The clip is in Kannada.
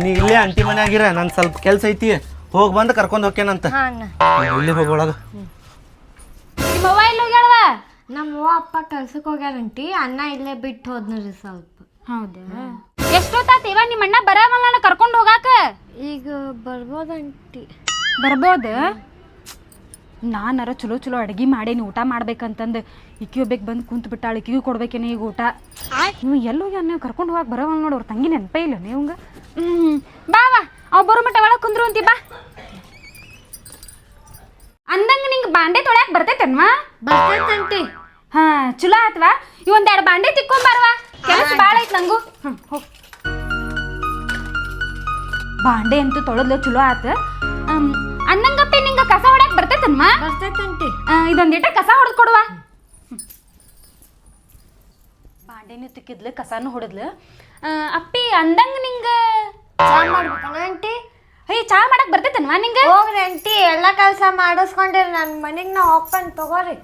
ನೀ ಇಲ್ಲೇ ಅಂಟಿ ಮನೆ ಆಗಿರ ನನ್ ಸ್ವಲ್ಪ ಕೆಲ್ಸ ಐತಿ ಹೋಗಿ ಬಂದು ಕರ್ಕೊಂಡು ಹೋಗ್ಯಾನಂತ ಇಲ್ಲಿ ಹೋಗೊಳಗ ನಿಮ್ಮ ಅವ್ವ ಎಲ್ಲಿ ಹೋಗ್ಯಾಳವ? ನಮ್ಮ ಅವ್ವ ಅಪ್ಪ ಕೆಲ್ಸಕ್ಕೆ ಹೋಗ್ಯಾರಂಟಿ, ಅಣ್ಣ ಇಲ್ಲೇ ಬಿಟ್ಟು ಹೋದ್ನರಿ ಸ್ವಲ್ಪ. ಹೌದಾ? ಎಷ್ಟೊತ್ತಾತ ಇವ ನಿಮ್ಮ ಅಣ್ಣ ಬರವಲ್ಲ ಕರ್ಕೊಂಡು ಹೋಗಾಕ? ಈಗ ಬರ್ಬೋದಂಟಿ. ಬರ್ಬೋದು. ನಾನಾರ ಚಲೋ ಚಲೋ ಅಡ್ಗೆ ಮಾಡೇನಿ ಊಟ ಮಾಡ್ಬೇಕಂತಂದು ಇಕ್ಕಿ ಹೋಗ್ಬೇಕು ಬಂದು ಕುಂತು ಬಿಟ್ಟಾಳ, ಇಕ್ಕಿಗೂ ಕೊಡ್ಬೇಕೇನೆ ಈಗ ಊಟ. ನೀವು ಎಲ್ಲೋಗ್ಯಾನ ನೀವು ಕರ್ಕೊಂಡು ಹೋಗಕ್ಕೆ ಬರವಲ್ಲ ನೋಡಿ, ಅವ್ರ ತಂಗಿ ನೆನಪೇ ಇಲ್ಲ ನೀವಂಗ. ಬಾವ ಅವ್ ಬರೋ ಮಟ್ಟ ಒಳಗೆ ಕುಂದ್ರು ಅಂತಿ ಬಾ. ಅಂದಂಗ ನಿಂಗೆ ಬಾಂಡೆ ತೊಳ್ಯಾಕ ಬರ್ತೈತನ್ವಾ? ಬರ್ತೈತಂಟಿ. ಹಾ ಚಲೋ ಆತ್ವಾ. ಇವೊಂದೆರಡು ಬಾಂಡೆ ತಿಕ್ಕೊಂಬಾರವಾ, ಕೆಲಸ ಭಾಳ ಐತ್ ನಂಗೂ. ಹೋಗ್ ಬಾಂಡೆ ಅಂತೂ ತೊಳೆದ್ಲು ಚಲೋ ಆತ. ಅನ್ನಂಗಪ್ಪಿ ನಿಂಗೆ ಕಸ ಹೊಡ್ಯಾಕ ಬರ್ತೈತನ್ವಾ? ಬರ್ತೈತಂಟಿ. ಇದೊಂದಿಟ ಕಸ ಹೊಡೆದು ಕೊಡುವ. ಬಾಂಡೆನೂ ತಿಕ್ಕಿದ್ಲು ಕಸಾನು ಹೊಡೆದ್ಲು. ಅಪ್ಪಿ ಅಂದಂಗ ನಿಂಗೆ ಚಾ ಮಾಡ್ಬೇಕನ ಆಂಟಿ? ಚಾ ಮಾಡಕ್ ಬರ್ತೈತನ್ವಾ ನಿಂಗೆ? ಹೋಗ್ರಿ ಆಂಟಿ, ಎಲ್ಲ ಕೆಲಸ ಮಾಡಿಸ್ಕೊಂಡಿರಿ, ನನ್ನ ಮನೆಗೆ ನಾ ಹೋಗ್ಕೊಂಡು ತಗೋರಿ.